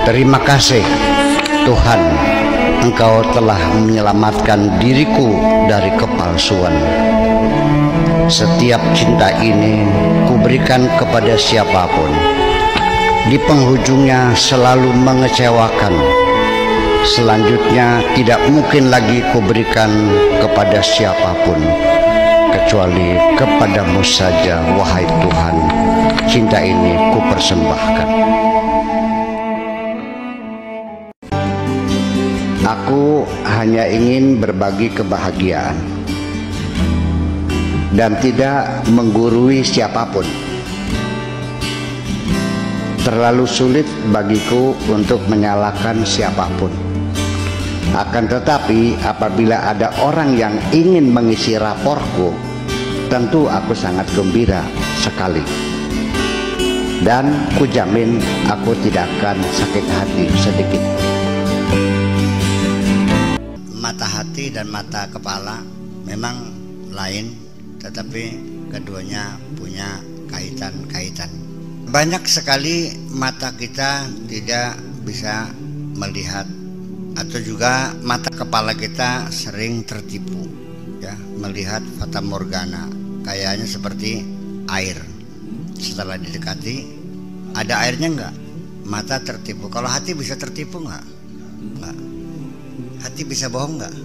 Terima kasih Tuhan, Engkau telah menyelamatkan diriku dari kepalsuan. Setiap cinta ini kuberikan kepada siapapun, di penghujungnya selalu mengecewakan. Selanjutnya tidak mungkin lagi kuberikan kepada siapapun kecuali kepadamu saja, wahai Tuhan. Cinta ini kupersembahkan. Aku hanya ingin berbagi kebahagiaan dan tidak menggurui siapapun. Terlalu sulit bagiku untuk menyalahkan siapapun. Akan tetapi apabila ada orang yang ingin mengisi raporku, tentu aku sangat gembira sekali. Dan kujamin aku tidak akan sakit hati sedikit. Mata hati dan mata kepala memang lain, tetapi keduanya punya kaitan-kaitan. Banyak sekali mata kita tidak bisa melihat, atau juga mata kepala kita sering tertipu, ya, melihat fata morgana, kayaknya seperti air. Setelah didekati, ada airnya enggak? Mata tertipu. Kalau hati bisa tertipu enggak? Enggak. Hati bisa bohong enggak?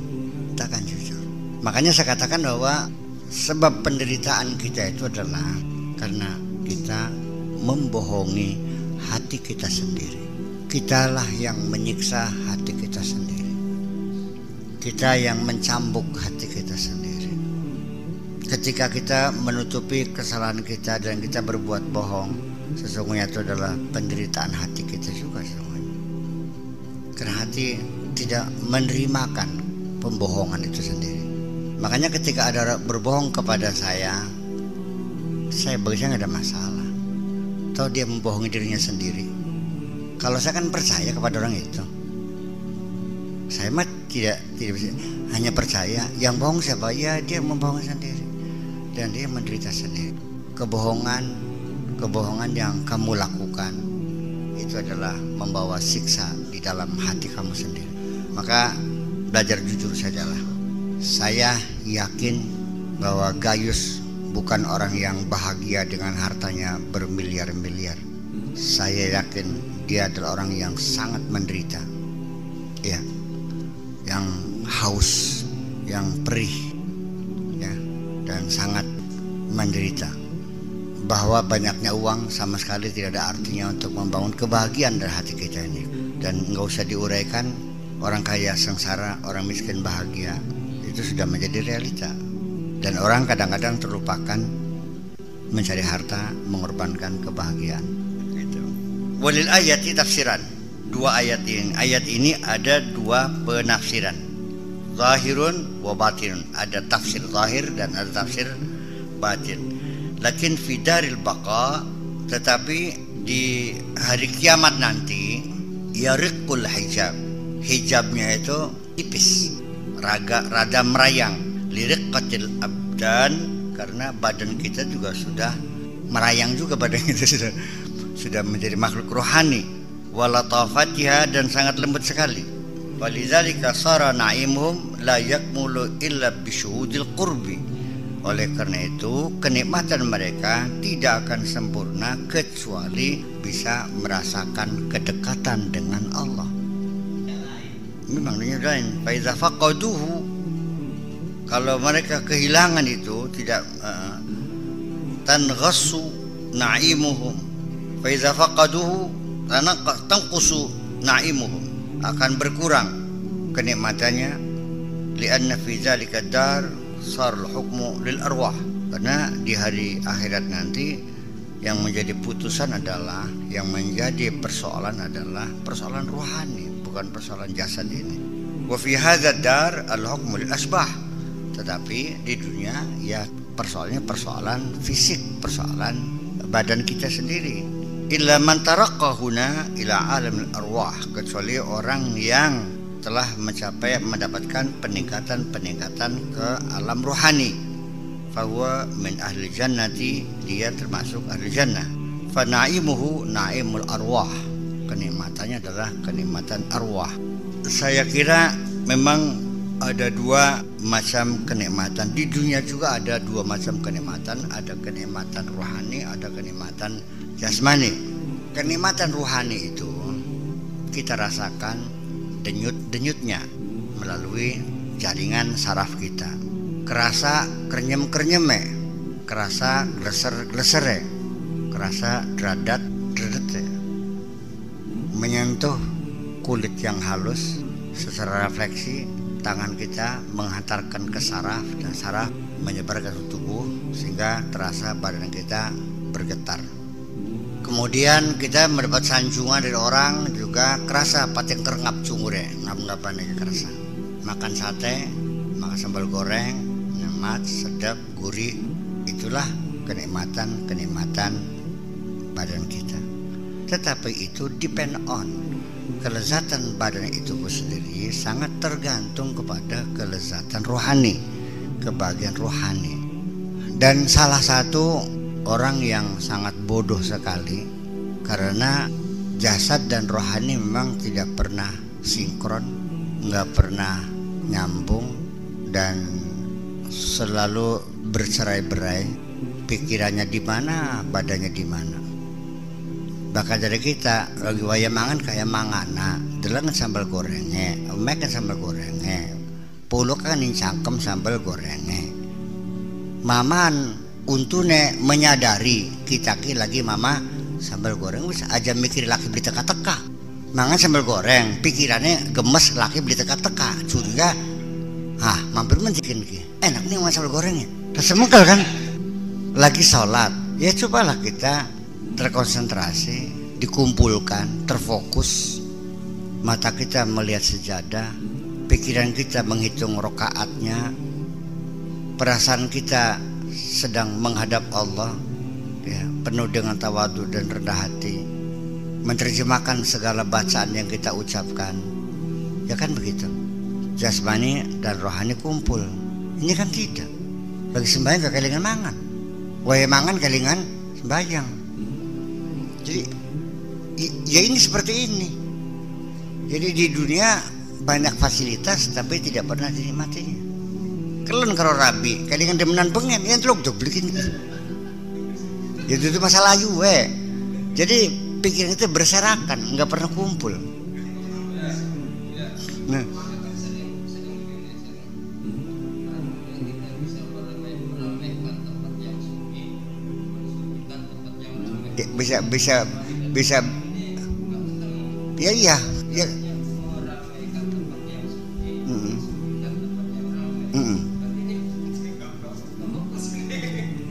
Kita akan jujur. Makanya saya katakan bahwa sebab penderitaan kita itu adalah karena kita membohongi hati kita sendiri. Kitalah yang menyiksa hati kita sendiri. Kita yang mencambuk hati kita sendiri. Ketika kita menutupi kesalahan kita dan kita berbuat bohong, sesungguhnya itu adalah penderitaan hati kita juga semuanya. Karena hati tidak menerimakan pembohongan itu sendiri. Makanya ketika ada berbohong kepada saya bagi saya nggak ada masalah. Atau dia membohongi dirinya sendiri. Kalau saya kan percaya kepada orang itu. Saya mah tidak bisa, hanya percaya. Yang bohong siapa? Ya dia membohongi sendiri. Dan dia menderita sendiri. Kebohongan yang kamu lakukan itu adalah membawa siksa di dalam hati kamu sendiri. Maka belajar jujur sajalah. Saya yakin bahwa Gayus bukan orang yang bahagia dengan hartanya bermiliar-miliar. Saya yakin dia adalah orang yang sangat menderita, ya, yang haus, yang perih, ya, dan sangat menderita. Bahwa banyaknya uang sama sekali tidak ada artinya untuk membangun kebahagiaan dari hati kita ini. Dan nggak usah diuraikan, orang kaya sengsara, orang miskin bahagia, itu sudah menjadi realita. Dan orang kadang-kadang terlupakan mencari harta, mengorbankan kebahagiaan. Gitu. Walil ayati tafsiran. Dua ayat ini. Ayat ini ada dua penafsiran. Zahirun wa batinun. Ada tafsir zahir dan ada tafsir batin. Lakin fidaril baqa, tetapi di hari kiamat nanti yariqul hijab. Hijabnya itu tipis, rada merayang. Liriqatil abdan, karena badan kita juga sudah merayang juga, badan kita sudah menjadi makhluk rohani. Walatafatiha, dan sangat lembut sekali. Walidzalika sara na'imuhum la yakmulu illa bisyuhudil qurbi. Oleh karena itu kenikmatan mereka tidak akan sempurna kecuali bisa merasakan kedekatan dengan Allah. Memang dunia lain. Fa iza faqaduhu, kalau mereka kehilangan itu, tidak tanghassu na'imuhum. Fa iza faqaduhu tanqusu na'imuhum, akan berkurang kenikmatannya. Lianna fi dzalika dar sar hukmu lil arwah, karena di hari akhirat nanti yang menjadi putusan adalah, yang menjadi persoalan adalah persoalan rohani, bukan persoalan jasad ini. Wa fi hadzal dar al hukmu lil asbah, tetapi di dunia ya persoalannya persoalan fisik, persoalan badan kita sendiri. Illa man taraqqa huna ila alamil arwah, kecuali orang yang telah mendapatkan peningkatan ke alam rohani. Fahuwa min ahli jannati, dia termasuk ahli jannah. Fa na'imuhu na'imul arwah, kenikmatannya adalah kenikmatan arwah. Saya kira memang ada dua macam kenikmatan. Di dunia juga ada dua macam kenikmatan, ada kenikmatan rohani, ada kenikmatan jasmani. Kenikmatan rohani itu kita rasakan denyut-denyutnya melalui jaringan saraf kita. Kerasa krenyem-krenyeme, kerasa gleser-glesere, kerasa dredet-dredete, menyentuh kulit yang halus. Secara refleksi tangan kita menghantarkan ke saraf dan saraf menyebar ke tubuh sehingga terasa badan kita bergetar. Kemudian kita mendapat sanjungan dari orang juga kerasa pating kerengap cungure, ngap-ngapan kerasa. Makan sate, makan sambal goreng, nyemat, sedap, gurih, itulah kenikmatan badan kita. Tetapi itu depend on kelezatan badan itu sendiri sangat tergantung kepada kelezatan rohani, kebahagiaan rohani. Dan salah satu orang yang sangat bodoh sekali karena jasad dan rohani memang tidak pernah sinkron, nggak pernah nyambung dan selalu bercerai-berai. Pikirannya di mana, badannya di mana. Bahkan dari kita lagi waya mangan kayak mangana, delengan sambal gorengnya, makan sambal gorengnya, puluh kan cangkem sambal gorengnya. Maman untune menyadari kita lagi mama sambal goreng bisa aja mikir laki beli teka-teka. Mangan sambal goreng, pikirannya gemes laki beli teka-teka, curiga. Mampir menjikin enak nih makan sambal gorengnya. Rasa mengkel kan? Lagi sholat, ya cobalah kita terkonsentrasi, dikumpulkan, terfokus. Mata kita melihat sejadah, pikiran kita menghitung rokaatnya, perasaan kita sedang menghadap Allah, ya, penuh dengan tawadu dan rendah hati, menerjemahkan segala bacaan yang kita ucapkan. Ya kan begitu. Jasmani dan rohani kumpul. Ini kan tidak. Lagi sembahyang gak kelingan mangan, wae mangan kelingan sembahyang. Jadi ya ini seperti ini. Jadi di dunia banyak fasilitas tapi tidak pernah dinikmatinya. Kelen karo rabi, kelingan demenan pengen, ya teluk dok belikin. Ya itu masalah ayu we. Jadi pikiran itu berserakan, nggak pernah kumpul. Nah, bisa ya.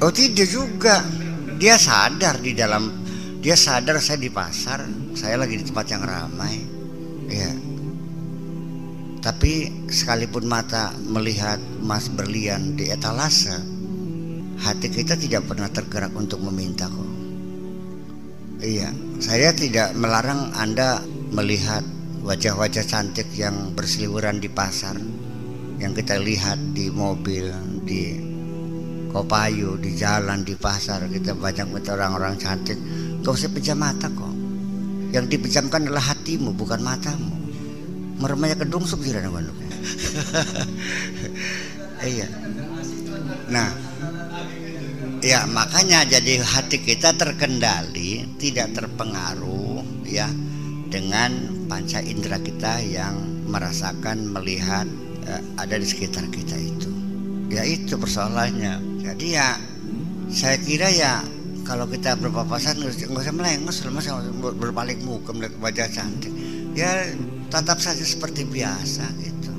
Oh tidak juga, dia sadar saya di pasar, saya lagi di tempat yang ramai, ya. Tapi sekalipun mata melihat emas berlian di etalase, hati kita tidak pernah tergerak untuk meminta kok. Iya, saya tidak melarang Anda melihat wajah-wajah cantik yang berseliweran di pasar, yang kita lihat di mobil, di Kopayu, di jalan, di pasar, kita banyak melihat orang-orang cantik. Gak usah pejam mata kok. Yang dipejamkan adalah hatimu, bukan matamu. Meremanya kedung sup sih banduk. Iya. Nah, ya makanya jadi hati kita terkendali, tidak terpengaruh ya dengan panca indera kita yang merasakan, melihat ada di sekitar kita itu. Ya itu persoalannya. Jadi ya saya kira ya kalau kita berpapasan nggak usah melengos, berbalik muka melihat wajah cantik. Ya tatap saja seperti biasa gitu.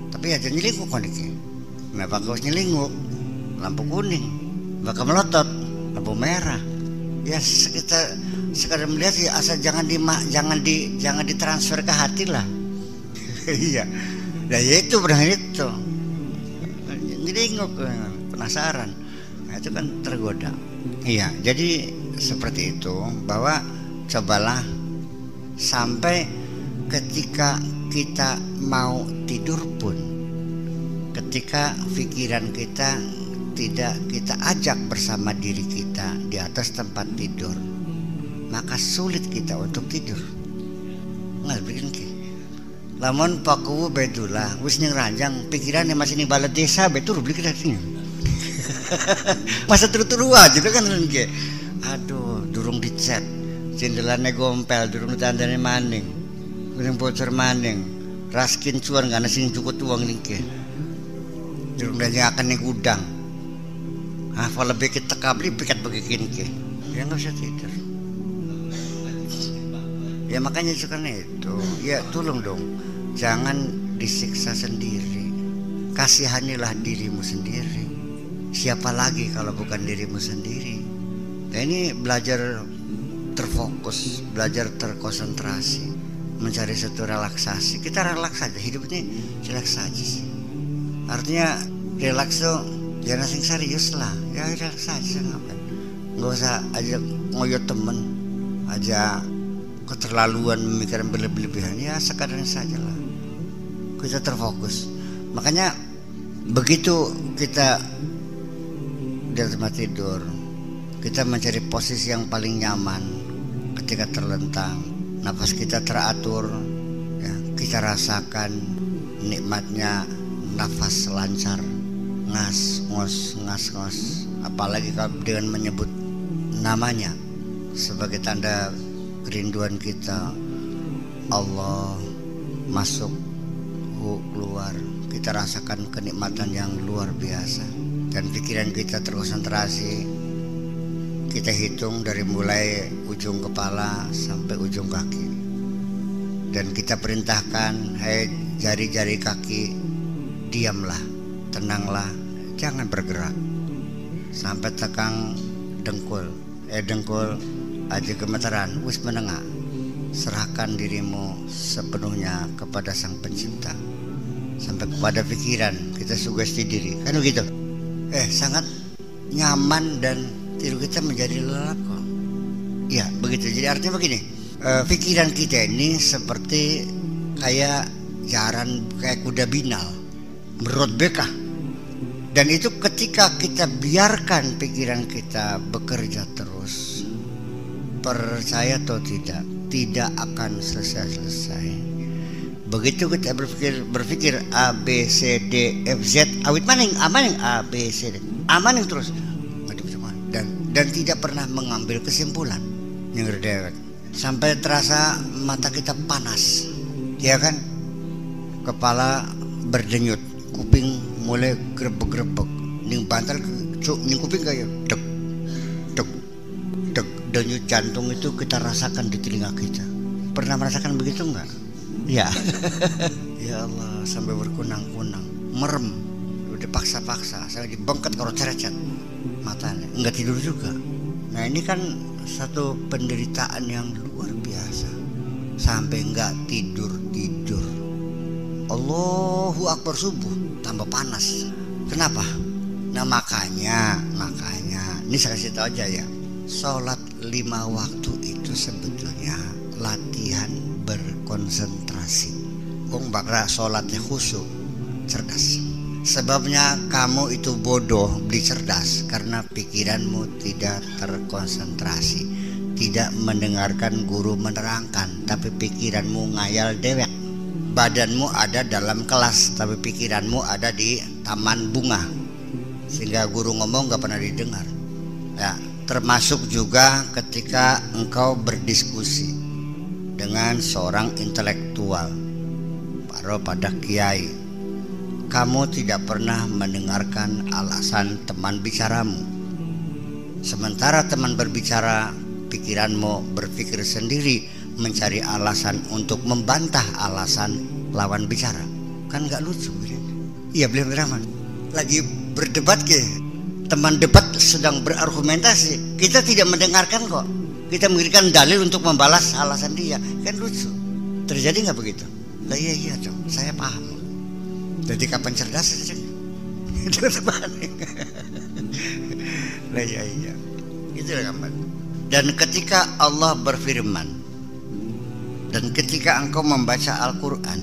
Tapi ya jangan nyelingkuh kan ini. Kenapa kau nyelingkuh? Lampu kuning, bakal melotot, lampu merah. Ya kita sekadar melihat ya, asal jangan ditransfer ke hati lah. Iya. Nah ya itu benar itu. Nyelingkuh, penasaran. Nah itu kan tergoda. Iya, jadi seperti itu, bahwa cobalah sampai ketika kita mau tidur pun, ketika pikiran kita tidak kita ajak bersama diri kita di atas tempat tidur, maka sulit kita untuk tidur. nggak bikin ki. Lamun pakuwu bedulah, wis ning ranjang pikirannya masih ning balai desa betul beli kita sini. Masa turu-turu aja kan ki. Aduh, durung dicet, jendelane gompel, durung ditandani maning, durung bocor maning, raskin cuan gak sing cukup uang nih ki. Durung akan ning gudang. Hafal lebih kita kabli pikat begikin ki. Ya nggak usah tidur. Ya makanya sekarang itu, ya tolong dong, jangan disiksa sendiri. Kasihanilah dirimu sendiri. Siapa lagi kalau bukan dirimu sendiri? Nah, ini belajar terfokus, belajar terkonsentrasi, mencari satu relaksasi. Kita relaks saja, hidup ini relaks saja sih. Artinya relaks tuh jangan sing serius lah, ya relaks saja ngapain. Nggak usah aja ngoyot temen, aja keterlaluan memikirkan berlebihan, ya sekadarnya saja lah. Kita terfokus. Makanya begitu kita di tempat tidur, kita mencari posisi yang paling nyaman. Ketika terlentang, nafas kita teratur, ya, kita rasakan nikmatnya nafas lancar, ngas ngos. Apalagi kalau dengan menyebut namanya sebagai tanda kerinduan kita. Allah masuk, keluar, kita rasakan kenikmatan yang luar biasa. Dan pikiran kita terkonsentrasi. Kita hitung dari mulai ujung kepala sampai ujung kaki. Dan kita perintahkan, hai jari-jari kaki, diamlah, tenanglah, jangan bergerak. Sampai tekan dengkul aja gemeteran, wis menengah. Serahkan dirimu sepenuhnya kepada Sang Pencipta. Sampai kepada pikiran, kita sugesti diri, kan begitu. Sangat nyaman dan tidur kita menjadi lelap kok. Ya begitu. Jadi artinya begini, pikiran kita ini seperti kayak jaran, kayak kuda binal, merot bekah. Dan itu ketika kita biarkan pikiran kita bekerja terus, percaya atau tidak akan selesai. Begitu kita berpikir A B C D F Z, awit maning A B C D, maning terus. Dan tidak pernah mengambil kesimpulan yang berdewek. Sampai terasa mata kita panas, ya kan? Kepala berdenyut, kuping mulai grebek-grebek, ning bantal ning kuping kayak dek denyut jantung itu kita rasakan di telinga kita. Pernah merasakan begitu enggak? Ya. Ya Allah, sampai berkunang-kunang, merem, udah paksa-paksa, sampai dibengket kalau cerecet matanya, enggak tidur juga. Nah ini kan satu penderitaan yang luar biasa, sampai enggak tidur. Allahu Akbar, subuh tambah panas. Kenapa? Nah makanya ini saya kasih tahu aja ya, sholat 5 waktu itu sebetulnya latihan berkonsentrasi. Wong bakra sholatnya khusyuk, cerdas. Sebabnya kamu itu bodoh beli cerdas, karena pikiranmu tidak terkonsentrasi, tidak mendengarkan guru menerangkan, tapi pikiranmu ngayal dewek. Badanmu ada dalam kelas, tapi pikiranmu ada di taman bunga, sehingga guru ngomong gak pernah didengar. Ya, termasuk juga ketika engkau berdiskusi dengan seorang intelektual, pada kiai, kamu tidak pernah mendengarkan alasan teman bicaramu. Sementara teman berbicara, pikiranmu berpikir sendiri, mencari alasan untuk membantah alasan lawan bicara. Kan gak lucu. Iya beliau beraman lagi berdebat ke, teman debat sedang berargumentasi, kita tidak mendengarkan kok, kita memberikan dalil untuk membalas alasan dia. Kan lucu. Terjadi gak begitu? Lah iya dong, saya paham. Jadi kapan cerdas itu? Lah iya itulah kapan. Dan ketika Allah berfirman, dan ketika engkau membaca Al-Quran,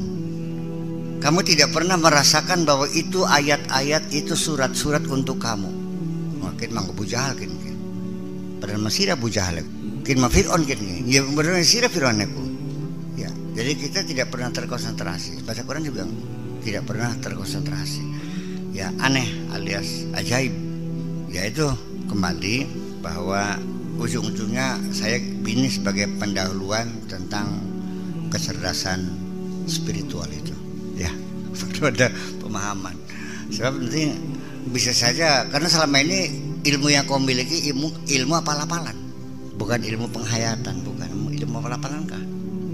kamu tidak pernah merasakan bahwa itu ayat-ayat, itu surat-surat untuk kamu. Mungkin mang Abu Jahal kan, padahal masih Abu Jahal, mungkin ma Fir'aun kan, ya benar masih Fir'aun aku. Ya, Jadi kita tidak pernah terkonsentrasi. Baca Quran juga tidak pernah terkonsentrasi. Ya aneh alias ajaib. Yaitu kembali bahwa ujung-ujungnya saya ini sebagai pendahuluan tentang kecerdasan spiritual itu. Ya, perlu ada pemahaman. Sebab nanti bisa saja karena selama ini ilmu yang kau miliki ilmu apal-apalan, bukan ilmu penghayatan, bukan ilmu apal-apalan kah?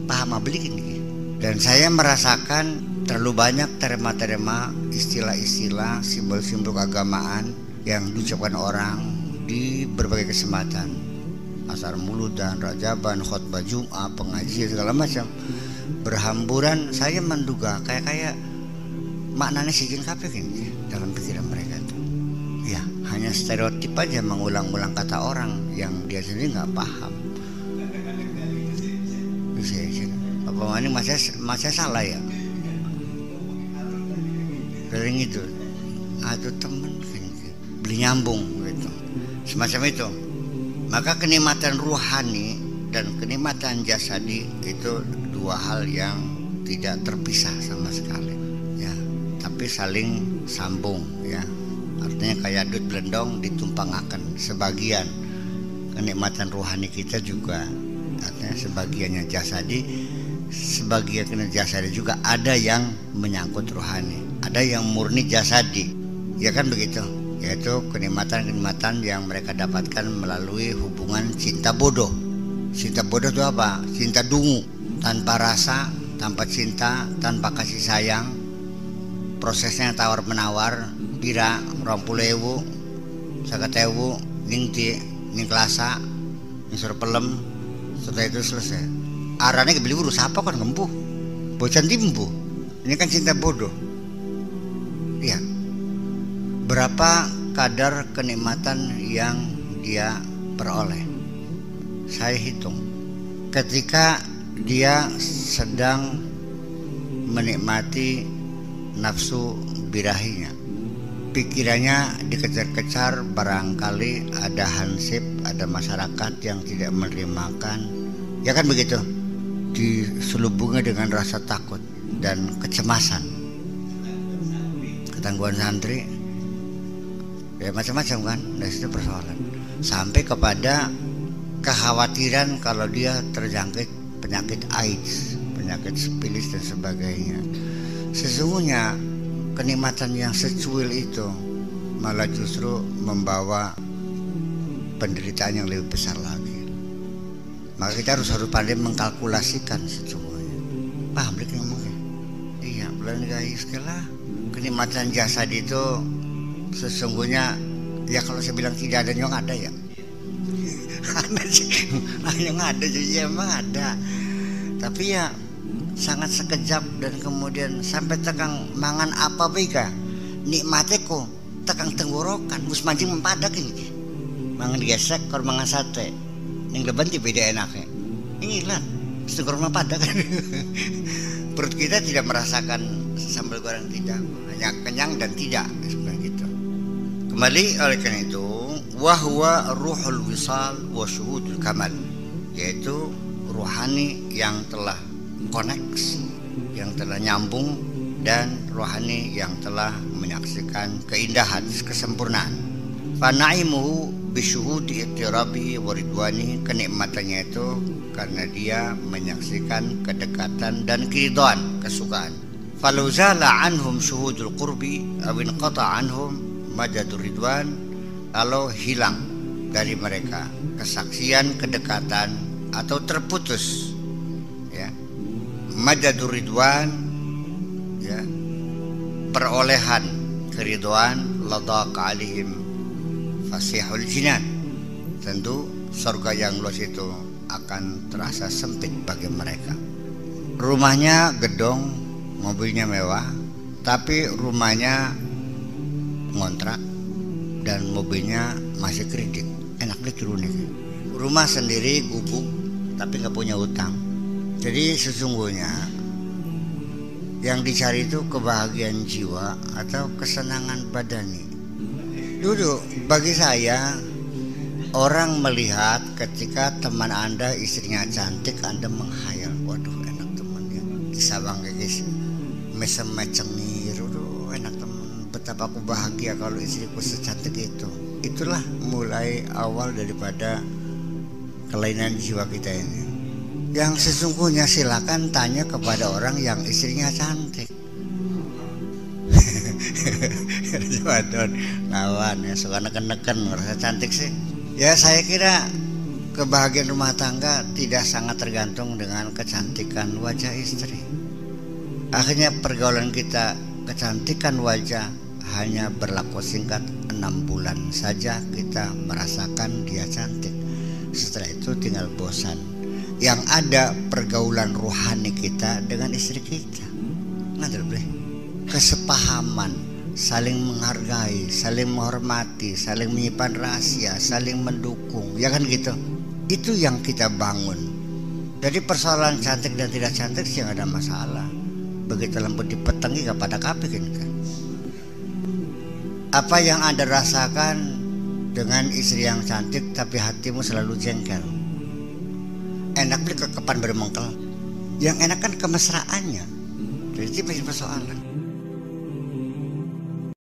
Paham beli ini. Dan saya merasakan terlalu banyak terema-terema istilah-istilah simbol-simbol keagamaan yang diucapkan orang di berbagai kesempatan, asar muludan, rajaban, khutbah Jumat, pengajian segala macam berhamburan. Saya menduga kayak maknanya sijin kabeh ini dalam pikiran mereka itu. Ya, hanya stereotip aja, mengulang-ulang kata orang yang dia sendiri nggak paham. Apa ini masih salah ya? Kering itu, aduh temen beli nyambung gitu, semacam itu. Maka kenikmatan ruhani dan kenikmatan jasadi itu dua hal yang tidak terpisah sama sekali, ya. Tapi saling sambung, ya. Artinya kayak dut blendong ditumpangkan. Sebagian kenikmatan ruhani kita juga, artinya sebagiannya jasadi, sebagian jasadi juga ada yang menyangkut ruhani, ada yang murni jasadi, ya kan begitu. Yaitu kenikmatan-kenikmatan yang mereka dapatkan melalui hubungan cinta bodoh. Cinta bodoh itu apa? Cinta dungu, tanpa rasa, tanpa cinta, tanpa kasih sayang. Prosesnya tawar menawar, pira 20.000, 50.000, ning klasa, ning sur pelem. Setelah itu selesai. Arane beli urus apa kan ngembuh. Bocan timbu. Ini kan cinta bodoh. Iya. Berapa kadar kenikmatan yang dia peroleh? Saya hitung. Ketika dia sedang menikmati nafsu birahinya, pikirannya dikejar-kejar, barangkali ada hansip, ada masyarakat yang tidak menerimakan, ya kan begitu, diselubungi dengan rasa takut dan kecemasan, ketangguhan santri, ya macam-macam kan. Dari situ persoalan sampai kepada kekhawatiran kalau dia terjangkit penyakit AIDS, penyakit sifilis dan sebagainya. Sesungguhnya kenikmatan yang secuil itu malah justru membawa penderitaan yang lebih besar lagi. Maka kita harus pandai mengkalkulasikan sesungguhnya. Paham mereka ngomongnya? Iya, bulan guys, kenikmatan jasad itu sesungguhnya, ya kalau saya bilang tidak ada, yang ada ya. Ada sih, yang ada jadi emang ada. Tapi ya sangat sekejap dan kemudian sampai tegang mangan apa bega nikmateko tegang tenggorokan mus mancing mempadak ini mangan gesek kor mangan sate ning leban beda enaknya ini lah setengor mempadak. Perut kita tidak merasakan sambal goreng, tidak, hanya kenyang dan tidak sebenarnya gitu. Kembali oleh karena itu wahwa ruhul wisal wa syuhudul kamal, yaitu ruhani yang telah koneksi, yang telah nyambung, dan rohani yang telah menyaksikan keindahan, kesempurnaan. Fanaimuhu bisyuhudi ittirabi waridwani, kenikmatannya itu karena dia menyaksikan kedekatan dan keridhaan, kesukaan. Faluzala anhum syuhudul qurbi awin qata anhum majadur ridwan, kalau hilang dari mereka kesaksian kedekatan atau terputus, ya, majadur ridwan, ya, perolehan keridhaan, ladaq alihim fasihul jinan, tentu surga yang luas itu akan terasa sempit bagi mereka. Rumahnya gedong, mobilnya mewah, tapi rumahnya ngontrak dan mobilnya masih kredit. Enak deh turun nih. Rumah sendiri gubuk tapi nggak punya utang. Jadi sesungguhnya yang dicari itu kebahagiaan jiwa atau kesenangan badani. Dulu bagi saya, orang melihat ketika teman Anda istrinya cantik, Anda menghayal, waduh enak temannya. di Sabang guys, mesem cengir, enak temen. Betapa aku bahagia kalau istriku secantik itu. Itulah mulai awal daripada kelainan jiwa kita ini. Yang sesungguhnya silakan tanya kepada orang yang istrinya cantik. Lawan ya, suka neken-neken merasa cantik sih. Ya saya kira kebahagiaan rumah tangga tidak sangat tergantung dengan kecantikan wajah istri. Akhirnya pergaulan kita, kecantikan wajah hanya berlaku singkat 6 bulan saja kita merasakan dia cantik. Setelah itu tinggal bosan. Yang ada pergaulan rohani kita dengan istri kita. Nanti boleh kesepahaman, saling menghargai, saling menghormati, saling menyimpan rahasia, saling mendukung, ya kan gitu. Itu yang kita bangun. Jadi persoalan cantik dan tidak cantik sih nggak ada masalah. Begitu lembut dipetengi gak pada kapik kan. Apa yang Anda rasakan dengan istri yang cantik tapi hatimu selalu jengkel? Enak beli kekepan bermengkel. Yang enak kan kemesraannya. Jadi itu persoalan.